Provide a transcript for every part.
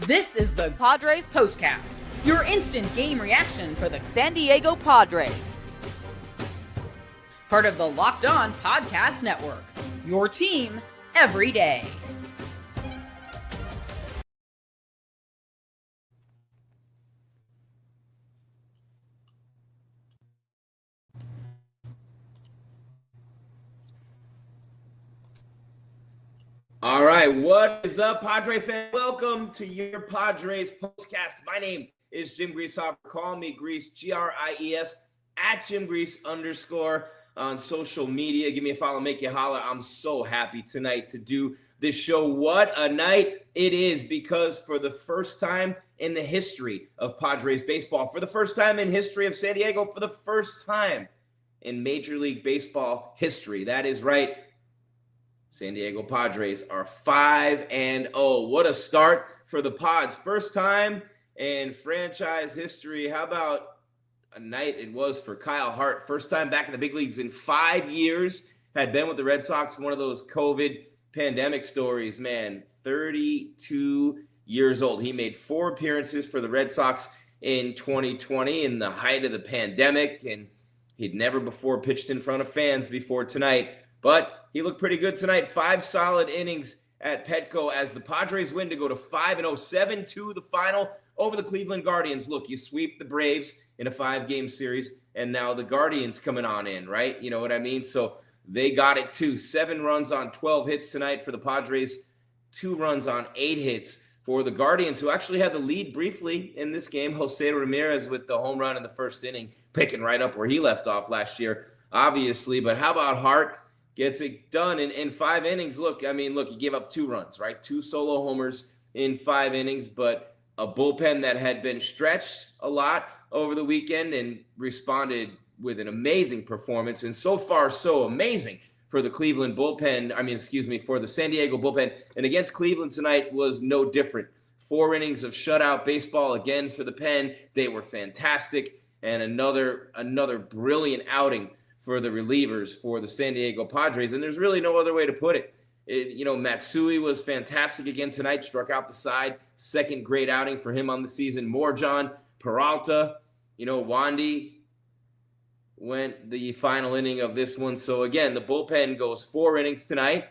This is the Padres POSTCAST, your instant game reaction for the San Diego Padres. Part of the Locked On Podcast Network, your team every day. All right, what is up, Padre fan? Welcome to your Padres POSTCAST. My name is Jim Greashopper. Call me Grease, G-R-I-E-S, at Jim Grease _ on social media. Give me a follow, make you holler. I'm so happy tonight to do this show. What a night it is, because for the first time in the history of Padres baseball, for the first time in history of San Diego, for the first time in Major League Baseball history, that is right, San Diego Padres are 5-0. What a start for the Pods. First time in franchise history. How about a night it was for Kyle Hart? First time back in the big leagues in 5 years. Had been with the Red Sox, one of those COVID pandemic stories, man. 32 years old. He made 4 appearances for the Red Sox in 2020 in the height of the pandemic, and he'd never before pitched in front of fans before tonight. But he looked pretty good tonight. 5 solid innings at Petco as the Padres win to go to 5-0, 7-2 the final over the Cleveland Guardians. Look, you sweep the Braves in a 5-game series, and now the Guardians coming on in, right? You know what I mean? So they got it too. 7 runs on 12 hits tonight for the Padres, 2 runs on 8 hits for the Guardians, who actually had the lead briefly in this game. José Ramírez with the home run in the first inning, picking right up where he left off last year, obviously. But how about Hart? Gets it done in 5 innings. Look, he gave up 2 runs, right? 2 solo homers in 5 innings, but a bullpen that had been stretched a lot over the weekend and responded with an amazing performance. And so far, so amazing for the Cleveland bullpen. For the San Diego bullpen. And against Cleveland tonight was no different. 4 innings of shutout baseball again for the pen. They were fantastic. And another brilliant outing for the relievers for the San Diego Padres, and there's really no other way to put it. Matsui was fantastic again tonight, struck out the side, second great outing for him on the season. Morjon, Peralta, Wandy went the final inning of this one. So again, the bullpen goes 4 innings tonight,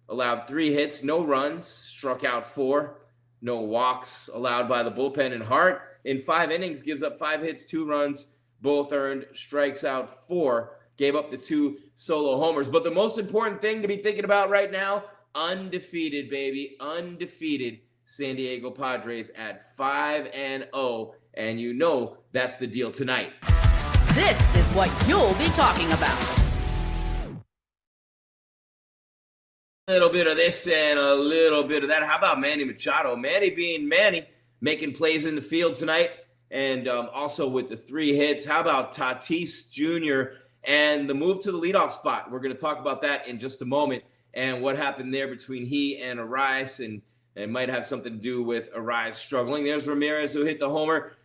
allowed 3 hits, no runs, struck out 4, no walks allowed by the bullpen. And Hart in 5 innings gives up 5 hits, 2 runs, both earned, strikes out 4. Gave up the 2 solo homers. But the most important thing to be thinking about right now, undefeated, baby. Undefeated San Diego Padres at 5-0. And that's the deal tonight. This is what you'll be talking about. A little bit of this and a little bit of that. How about Manny Machado? Manny being Manny, making plays in the field tonight. And also with the 3 hits. How about Tatis Jr., and the move to the leadoff spot? We're going to talk about that in just a moment, and what happened there between he and Arias, and it might have something to do with Arias struggling. There's Ramírez, who hit the homer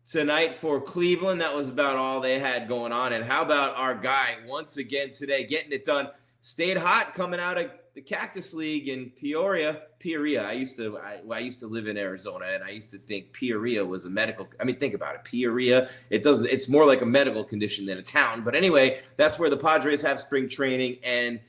tonight for Cleveland. That was about all they had going on. And how about our guy once again today, getting it done? Stayed hot coming out of the Cactus League in Peoria. I used to live in Arizona, and I used to think Peoria was a medical. Think about it. Peoria. It's more like a medical condition than a town. But anyway, that's where the Padres have spring training. And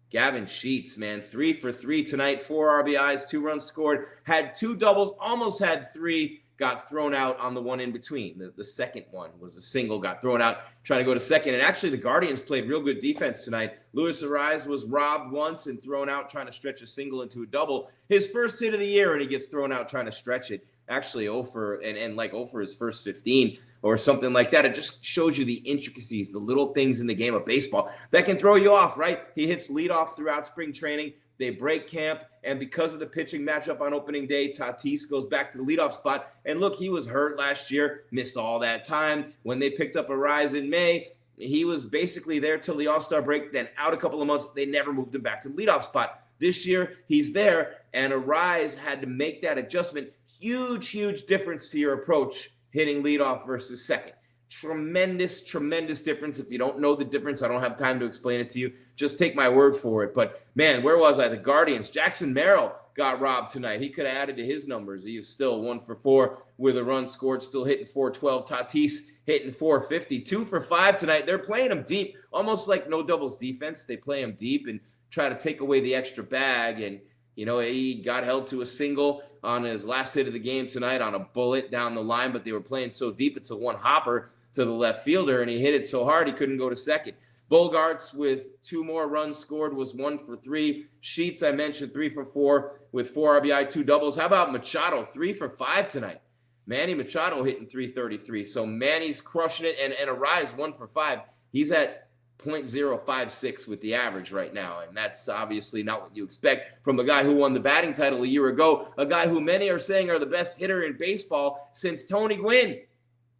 Gavin Sheets, man, 3 for 3 tonight, 4 RBIs, 2 runs scored, had 2 doubles, almost had 3. Got thrown out on the one in between. The second one was a single, got thrown out, trying to go to second. And actually, the Guardians played real good defense tonight. Luis Ortiz was robbed once and thrown out trying to stretch a single into a double. His first hit of the year, and he gets thrown out trying to stretch it. Actually, 0 for his first 15 or something like that. It just shows you the intricacies, the little things in the game of baseball that can throw you off, right? He hits leadoff throughout spring training. They break camp, and because of the pitching matchup on opening day, Tatis goes back to the leadoff spot. And look, he was hurt last year, missed all that time. When they picked up Arias in May, he was basically there till the All-Star break, then out a couple of months. They never moved him back to the leadoff spot. This year, he's there, and Arias had to make that adjustment. Huge, huge difference to your approach, hitting leadoff versus second. Tremendous, tremendous difference. If you don't know the difference, I don't have time to explain it to you. Just take my word for it. But, man, where was I? The Guardians. Jackson Merrill got robbed tonight. He could have added to his numbers. He was still 1 for 4 with a run scored, still hitting 412. Tatis hitting 450. 2 for 5 tonight. They're playing him deep, almost like no doubles defense. They play him deep and try to take away the extra bag. And, he got held to a single on his last hit of the game tonight on a bullet down the line, but they were playing so deep, it's a one hopper to the left fielder, and he hit it so hard he couldn't go to second. Bogarts with 2 more runs scored was 1 for 3. Sheets, I mentioned, 3 for 4 with 4 RBI, 2 doubles. How about Machado, 3 for 5 tonight? Manny Machado hitting 333. So Manny's crushing it, and Arise 1 for 5. He's at .056 with the average right now, and that's obviously not what you expect from a guy who won the batting title a year ago, a guy who many are saying are the best hitter in baseball since Tony Gwynn.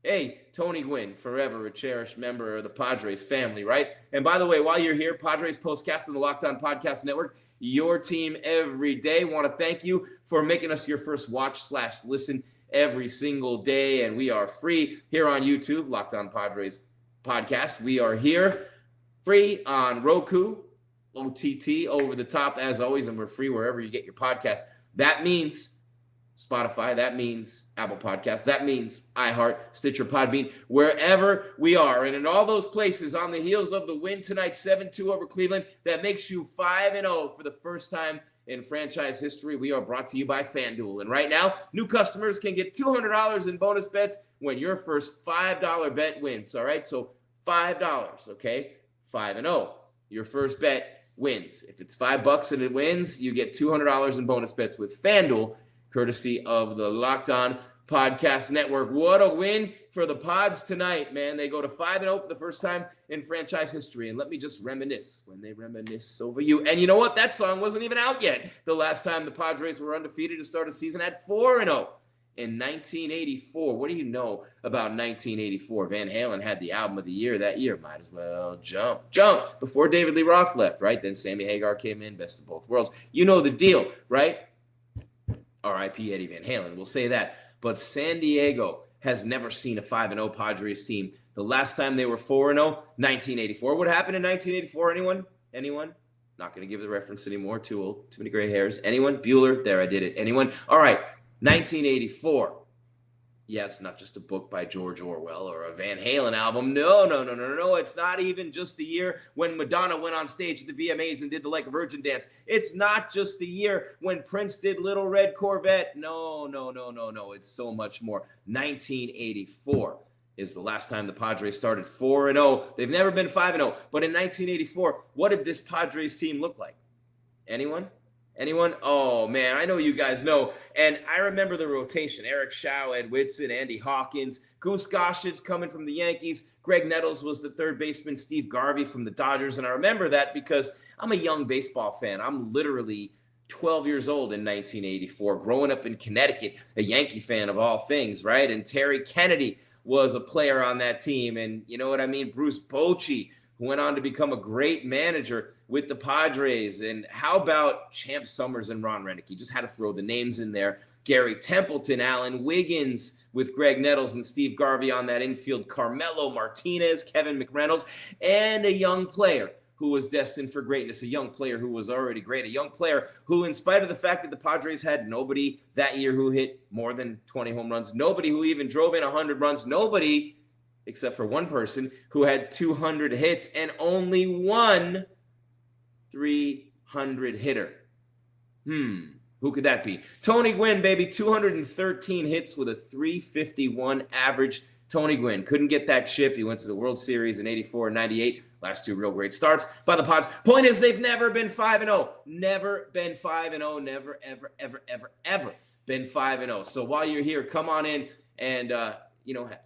Hey, Tony Gwynn, forever a cherished member of the Padres family, right? And by the way, while you're here, Padres Postcast on the Locked On Podcast Network, your team every day. Want to thank you for making us your first watch/listen every single day, and we are free here on YouTube, Locked On Padres Podcast. We are here free on Roku, OTT, over the top as always, and we're free wherever you get your podcast. That means Spotify, that means Apple Podcasts, that means iHeart, Stitcher, Podbean, wherever we are. And in all those places, on the heels of the win tonight, 7-2 over Cleveland, that makes you 5-0 for the first time in franchise history. We are brought to you by FanDuel. And right now, new customers can get $200 in bonus bets when your first $5 bet wins. All right, so $5, okay? 5-0. Your first bet wins. If it's $5 and it wins, you get $200 in bonus bets with FanDuel, courtesy of the Locked On Podcast Network. What a win for the Pods tonight, man. They go to 5-0 for the first time in franchise history. And let me just reminisce when they reminisce over you. And you know what? That song wasn't even out yet. The last time the Padres were undefeated to start a season at 4-0 in 1984. What do you know about 1984? Van Halen had the album of the year that year. Might as well jump before David Lee Roth left, right? Then Sammy Hagar came in, best of both worlds. You know the deal, right? R.I.P. Eddie Van Halen, we'll say that. But San Diego has never seen a 5-0 Padres team. The last time they were 4-0, 1984. What happened in 1984? Anyone? Not going to give the reference anymore. Too old. Too many gray hairs. Anyone? Bueller? There, I did it. Anyone? All right. 1984. Yeah, it's not just a book by George Orwell or a Van Halen album. No. It's not even just the year when Madonna went on stage at the VMAs and did the Like a Virgin dance. It's not just the year when Prince did Little Red Corvette. No. It's so much more. 1984 is the last time the Padres started 4-0. They've never been 5-0. But in 1984, what did this Padres team look like? Anyone? Oh, man, I know you guys know. And I remember the rotation. Eric Schau, Ed Whitson, Andy Hawkins, Goose Gossage coming from the Yankees. Greg Nettles was the third baseman, Steve Garvey from the Dodgers. And I remember that because I'm a young baseball fan. I'm literally 12 years old in 1984, growing up in Connecticut, a Yankee fan of all things, right? And Terry Kennedy was a player on that team. And you know what I mean? Bruce Bochy, who went on to become a great manager with the Padres. And how about Champ Summers and Ron Renick? Just had to throw the names in there. Gary Templeton, Alan Wiggins with Greg Nettles and Steve Garvey on that infield. Carmelo Martinez, Kevin McReynolds, and a young player who was destined for greatness, a young player who was already great, a young player who, in spite of the fact that the Padres had nobody that year who hit more than 20 home runs, nobody who even drove in 100 runs, nobody except for one person who had 200 hits and only one 300 hitter. Who could that be? Tony Gwynn, baby, 213 hits with a 351 average. Tony Gwynn couldn't get that chip. He went to the World Series in 84 and 98. Last two real great starts by the Pods. Point is, they've never been 5-0. Never been 5-0. Never, ever been 5-0. So while you're here, come on in and,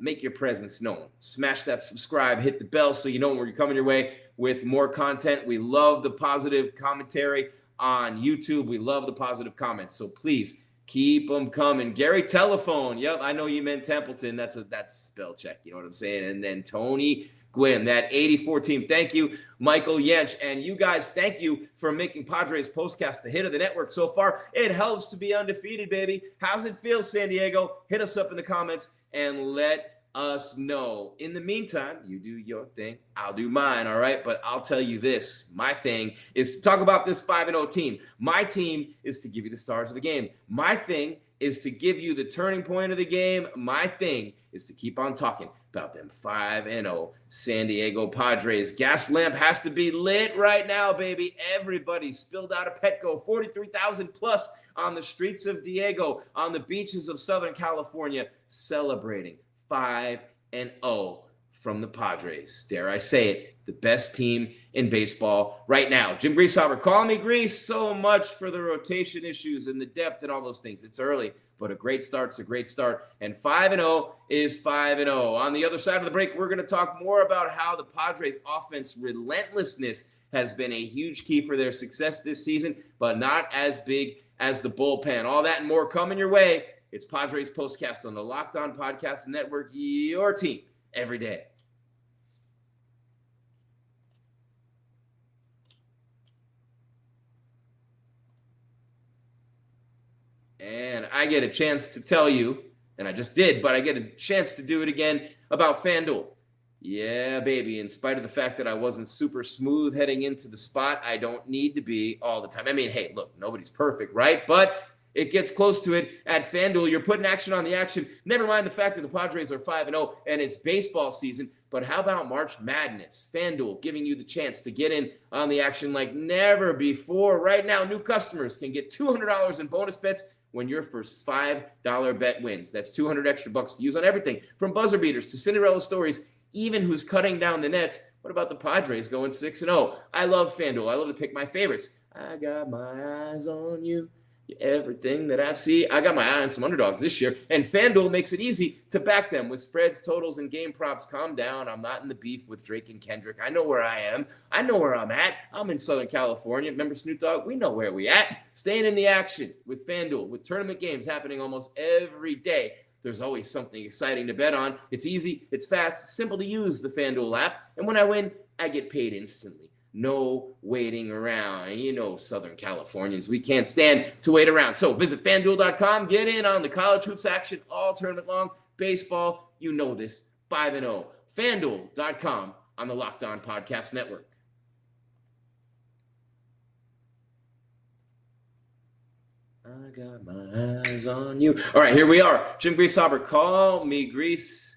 make your presence known. Smash that subscribe, hit the bell so you know when we're coming your way with more content. We love the positive commentary on YouTube. We love the positive comments. So please keep them coming. Gary Telephone. Yep, I know you meant Templeton. That's spell check. You know what I'm saying? And then Tony Gwynn, that 84 team. Thank you, Michael Yench. And you guys, thank you for making Padres Postcast the hit of the network so far. It helps to be undefeated, baby. How's it feel, San Diego? Hit us up in the comments and let us know. In the meantime, you do your thing, I'll do mine, all right? But I'll tell you this, my thing is to talk about this 5-0 team. My team is to give you the stars of the game. My thing is to give you the turning point of the game. My thing is to keep on talking about them 5-0 San Diego Padres. Gas lamp has to be lit right now, baby. Everybody spilled out of Petco, 43,000 plus on the streets of Diego, on the beaches of Southern California, celebrating 5-0 from the Padres. Dare I say it, the best team in baseball right now. Jim Greasehover, call me Grease so much for the rotation issues and the depth and all those things. It's early, but a great start's a great start. And 5-0 is 5-0. On the other side of the break, we're going to talk more about how the Padres offense relentlessness has been a huge key for their success this season, but not as big as the bullpen. All that and more coming your way. It's Padres Postcast on the Locked On Podcast Network, your team every day. And I get a chance to tell you, and I just did, but I get a chance to do it again about FanDuel. Yeah, baby. In spite of the fact that I wasn't super smooth heading into the spot, I don't need to be all the time. I mean, hey, look, nobody's perfect, right? But it gets close to it at FanDuel. You're putting action on the action. Never mind the fact that the Padres are 5-0 and it's baseball season. But how about March Madness? FanDuel giving you the chance to get in on the action like never before. Right now, new customers can get $200 in bonus bets when your first $5 bet wins. That's 200 extra bucks to use on everything from buzzer beaters to Cinderella stories, even who's cutting down the nets. What about the Padres going 6-0? I love FanDuel. I love to pick my favorites. I got my eyes on you. Everything that I see. I got my eye on some underdogs this year, and FanDuel makes it easy to back them with spreads, totals, and game props. Calm down. I'm not in the beef with Drake and Kendrick. I know where I am. I know where I'm at. I'm in Southern California. Remember Snoop Dogg? We know where we at. Staying in the action with FanDuel, with tournament games happening almost every day. There's always something exciting to bet on. It's easy, it's fast, it's simple to use the FanDuel app, and when I win, I get paid instantly. No waiting around. You know, Southern Californians, we can't stand to wait around. So visit FanDuel.com, get in on the college hoops action all tournament long. Baseball, you know this, 5-0. FanDuel.com on the Locked On Podcast Network. I got my eyes on you. All right, here we are. Jim Greasehover, call me Grease.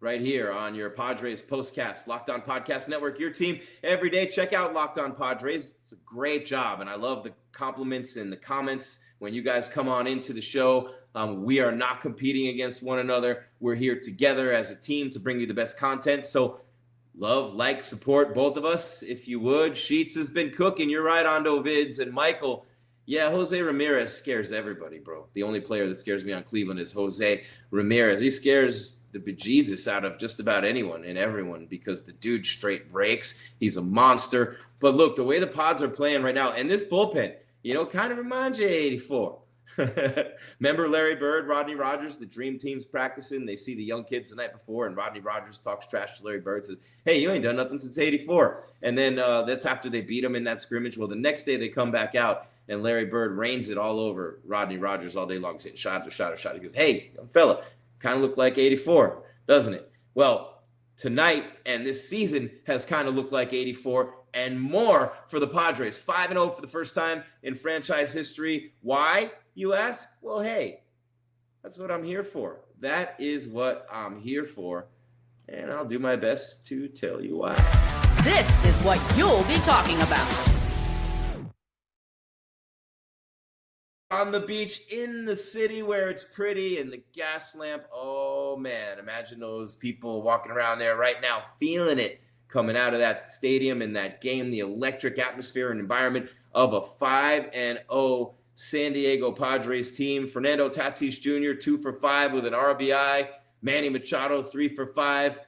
Right here on your Padres Postcast, Locked On Podcast Network, your team every day. Check out Locked On Padres. It's a great job, and I love the compliments and the comments when you guys come on into the show. We are not competing against one another. We're here together as a team to bring you the best content. So love, like, support both of us, if you would. Sheets has been cooking. You're right, Ondo Vids. And Michael, yeah, Jose Ramírez scares everybody, bro. The only player that scares me on Cleveland is Jose Ramírez. He scares the bejesus out of just about anyone and everyone because the dude straight breaks. He's a monster. But look, the way the Pods are playing right now, and this bullpen, you know, kind of reminds you of 84. Remember Larry Bird, Rodney Rogers, the dream team's practicing. They see the young kids the night before, and Rodney Rogers talks trash to Larry Bird, says, hey, you ain't done nothing since 84. And then that's after they beat him in that scrimmage. Well, the next day they come back out, and Larry Bird rains it all over Rodney Rogers all day long. He's hitting shot after shot after shot. He goes, hey, young fella, kind of look like 84, doesn't it? Well, tonight and this season has kind of looked like 84 and more for the Padres. 5-0 for the first time in franchise history. Why, you ask? Well, hey, that's what I'm here for. That is what I'm here for. And I'll do my best to tell you why. This is what you'll be talking about. On the beach in the city where it's pretty and the gas lamp. Oh man, imagine those people walking around there right now feeling it coming out of that stadium in that game, the electric atmosphere and environment of a 5-0 San Diego Padres team. Fernando Tatis Jr., 2 for 5 with an RBI. Manny Machado, 3 for 5.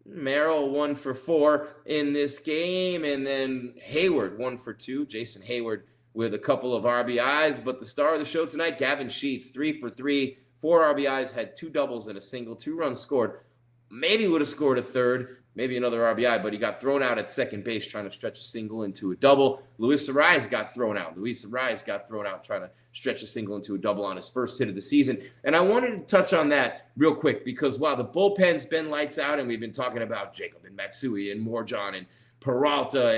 Merrill, 1 for 4 in this game. And then Hayward, 1 for 2. Jason Hayward with a couple of RBIs, but the star of the show tonight, Gavin Sheets, 3 for 3, 4 RBIs, had 2 doubles and a single, 2 runs scored. Maybe would have scored a third, maybe another RBI, but he got thrown out at second base trying to stretch a single into a double. Luis Ortiz got thrown out trying to stretch a single into a double on his first hit of the season. And I wanted to touch on that real quick because while the bullpen's been lights out and we've been talking about Jacob and Matsui and Morjon and Peralta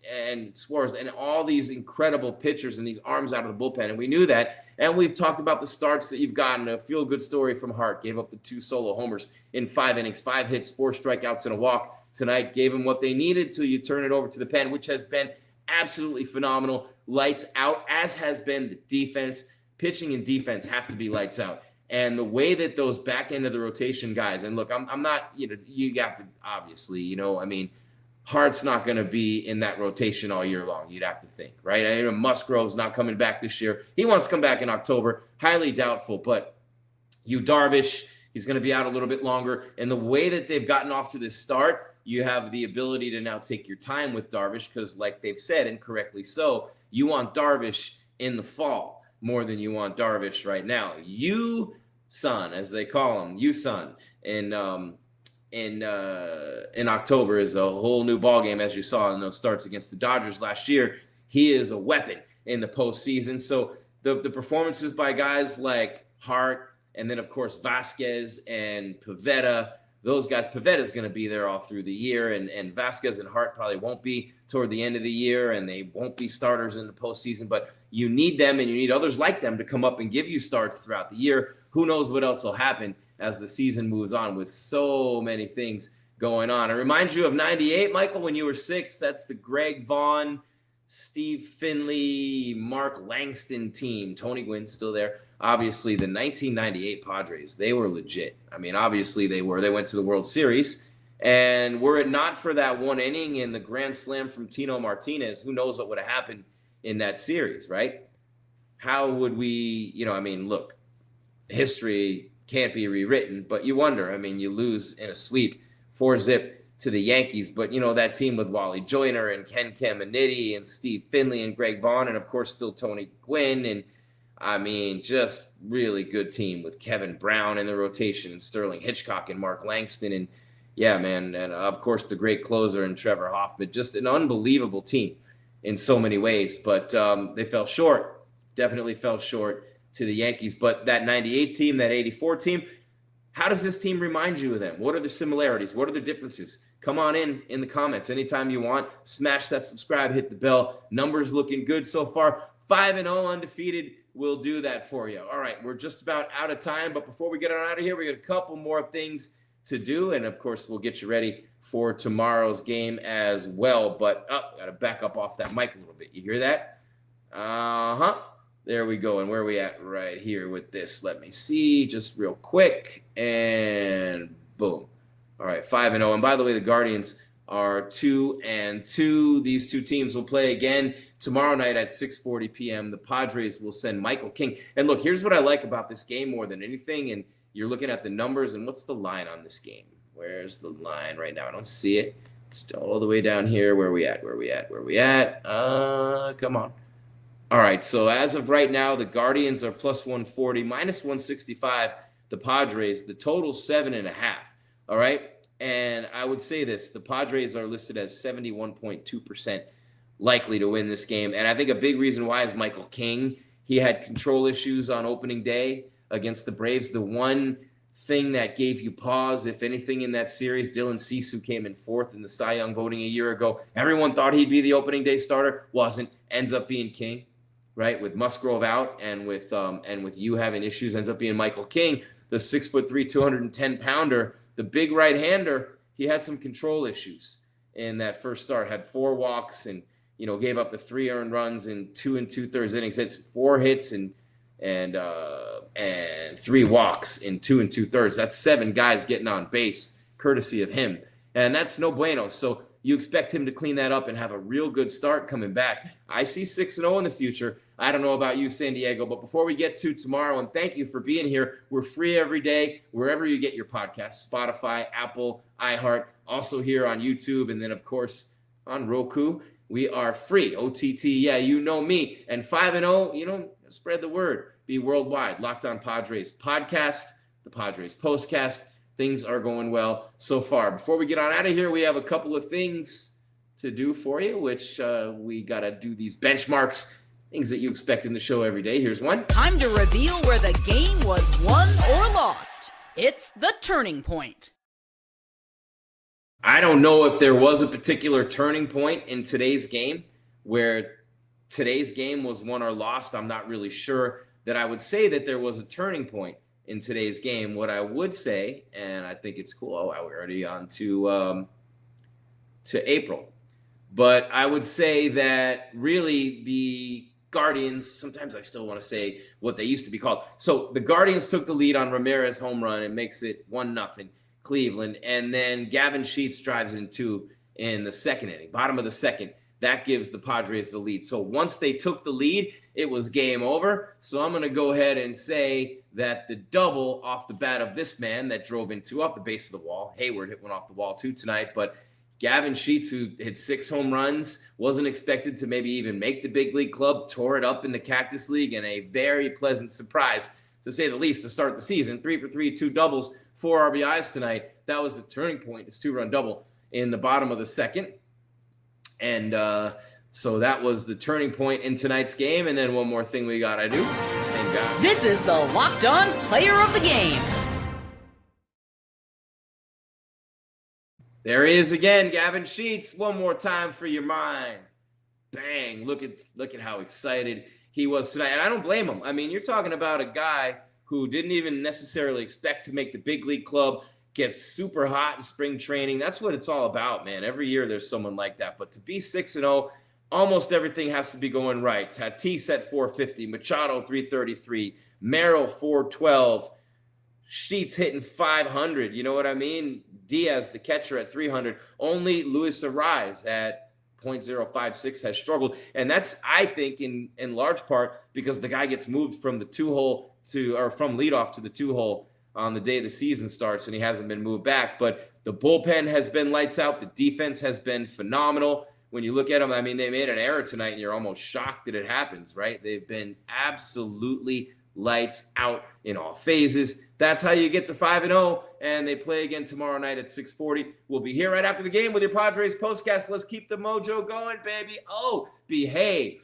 and Suarez and all these incredible pitchers and these arms out of the bullpen, and we knew that. And we've talked about the starts that you've gotten. A feel-good story from Hart. Gave up the 2 solo homers in 5 innings, 5 hits, 4 strikeouts, and a walk tonight. Gave them what they needed till you turn it over to the pen, which has been absolutely phenomenal. Lights out, as has been the defense. Pitching and defense have to be lights out. And the way that those back end of the rotation guys, and look, I'm not, you have to, obviously, Hart's not going to be in that rotation all year long, you'd have to think, right? Musgrove's not coming back this year. He wants to come back in October. Highly doubtful. But Darvish, he's going to be out a little bit longer. And the way that they've gotten off to this start, you have the ability to now take your time with Darvish because, like they've said, and correctly so, you want Darvish in the fall more than you want Darvish right now. Son, as they call him, Son. In October is a whole new ballgame, as you saw in those starts against the Dodgers last year. He is a weapon in the postseason. So the performances by guys like Hart and then, of course, Vasquez and Pivetta, those guys, Pivetta's going to be there all through the year, and Vasquez and Hart probably won't be toward the end of the year, and they won't be starters in the postseason, but you need them and you need others like them to come up and give you starts throughout the year. Who knows what else will happen as the season moves on with so many things going on. It reminds you of 98, Michael, when you were 6. That's the Greg Vaughn, Steve Finley, Mark Langston team. Tony Gwynn's still there. Obviously, the 1998 Padres, they were legit. Obviously they were. They went to the World Series. And were it not for that one inning and the grand slam from Tino Martinez, who knows what would have happened in that series, right? How would we, look, history can't be rewritten, but you wonder. You lose in a sweep 4-0 to the Yankees, but that team with Wally Joyner and Ken Caminiti and Steve Finley and Greg Vaughn and of course still Tony Gwynn, and just really good team with Kevin Brown in the rotation and Sterling Hitchcock and Mark Langston, and and of course the great closer and Trevor Hoffman. Just an unbelievable team in so many ways, but they fell short, definitely fell short to the Yankees. But that 98 team, that 84 team, how does this team remind you of them? What are the similarities? What are the differences? Come on in the comments anytime you want. Smash that subscribe, hit the bell. Numbers looking good so far. 5-0 undefeated will do that for you. All right, we're just about out of time, but before we get on out of here, we got a couple more things to do, and of course, we'll get you ready for tomorrow's game as well. But got to back up off that mic a little bit. You hear that? There we go. And where are we at right here with this? Let me see just real quick. And boom. All right, 5-0. And by the way, the Guardians are 2-2. These two teams will play again tomorrow night at 6:40 p.m. The Padres will send Michael King. And look, here's what I like about this game more than anything. And you're looking at the numbers. And what's the line on this game? Where's the line right now? I don't see it. It's all the way down here. Where are we at? Come on. All right, so as of right now, the Guardians are plus 140, minus 165. The Padres, the total 7.5. All right, and I would say this: the Padres are listed as 71.2% likely to win this game, and I think a big reason why is Michael King. He had control issues on opening day against the Braves. The one thing that gave you pause, if anything, in that series, Dylan Cease, who came in 4th in the Cy Young voting a year ago, everyone thought he'd be the opening day starter. Wasn't. Ends up being King. Right, with Musgrove out and with you having issues, ends up being Michael King, the 6'3", 210-pounder, the big right-hander. He had some control issues in that first start. Had 4 walks and gave up the 3 earned runs in 2 2/3 innings. Hits 4 hits and 3 walks in 2 2/3. That's 7 guys getting on base, courtesy of him, and that's no bueno. So you expect him to clean that up and have a real good start coming back. I see 6-0 in the future. I don't know about you, San Diego, but before we get to tomorrow, and thank you for being here. We're free every day, wherever you get your podcasts, Spotify, Apple, iHeart, also here on YouTube, and then, of course, on Roku. We are free. OTT, yeah, you know me. And 5-0, spread the word. Be worldwide. Locked On Padres podcast, the Padres POSTCAST, things are going well so far. Before we get on out of here, we have a couple of things to do for you, which we got to do these benchmarks, things that you expect in the show every day. Here's one. Time to reveal where the game was won or lost. It's the turning point. I don't know if there was a particular turning point in today's game where today's game was won or lost. I'm not really sure that I would say that there was a turning point in today's game. What I would say, and I think it's cool, we're already on to April, but I would say that really the Guardians, sometimes I still want to say what they used to be called. So the Guardians took the lead on Ramírez home run and makes it 1-0 Cleveland. And then Gavin Sheets drives in 2 in the second inning, bottom of the second. That gives the Padres the lead. So once they took the lead, it was game over. So I'm going to go ahead and say that the double off the bat of this man that drove in 2 off the base of the wall, Hayward hit one off the wall too tonight, but Gavin Sheets, who hit 6 home runs, wasn't expected to maybe even make the big league club, tore it up in the Cactus League, and a very pleasant surprise, to say the least, to start the season. 3 for 3, 2 doubles, 4 RBIs tonight. That was the turning point, his 2-run double in the bottom of the second. And so that was the turning point in tonight's game. And then one more thing we got to do. Same guy. This is the Locked On Player of the Game. There he is again, Gavin Sheets. One more time for your mind. Bang. Look at how excited he was tonight. And I don't blame him. I mean, you're talking about a guy who didn't even necessarily expect to make the big league club, gets super hot in spring training. That's what it's all about, man. Every year there's someone like that. But to be 6-0, almost everything has to be going right. Tatis at 450, Machado 333, Merrill 412, Sheets hitting 500. You know what I mean? Diaz, the catcher, at 300. Only Luis Ortiz at .056 has struggled. And that's, I think, in large part because the guy gets moved from the 2-hole from leadoff to the 2-hole on the day the season starts, and he hasn't been moved back. But the bullpen has been lights out. The defense has been phenomenal. When you look at them, I mean, they made an error tonight, and you're almost shocked that it happens, right? They've been absolutely lights out in all phases. That's how you get to 5-0, and they play again tomorrow night at 6:40. We'll be here right after the game with your Padres postcast. Let's keep the mojo going, baby. Oh, behave.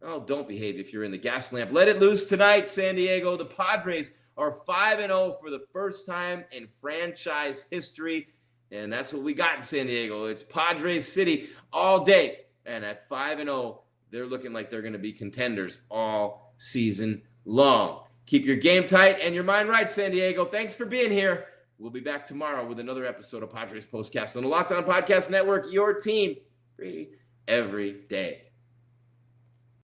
Oh, don't behave if you're in the gas lamp. Let it loose tonight, San Diego. The Padres are 5-0 for the first time in franchise history, and that's what we got in San Diego. It's Padres City all day, and at 5-0, they're looking like they're going to be contenders all season long. Keep your game tight and your mind right, San Diego. Thanks for being here. We'll be back tomorrow with another episode of Padres Postcast on the Locked On Podcast Network, your team, free every day.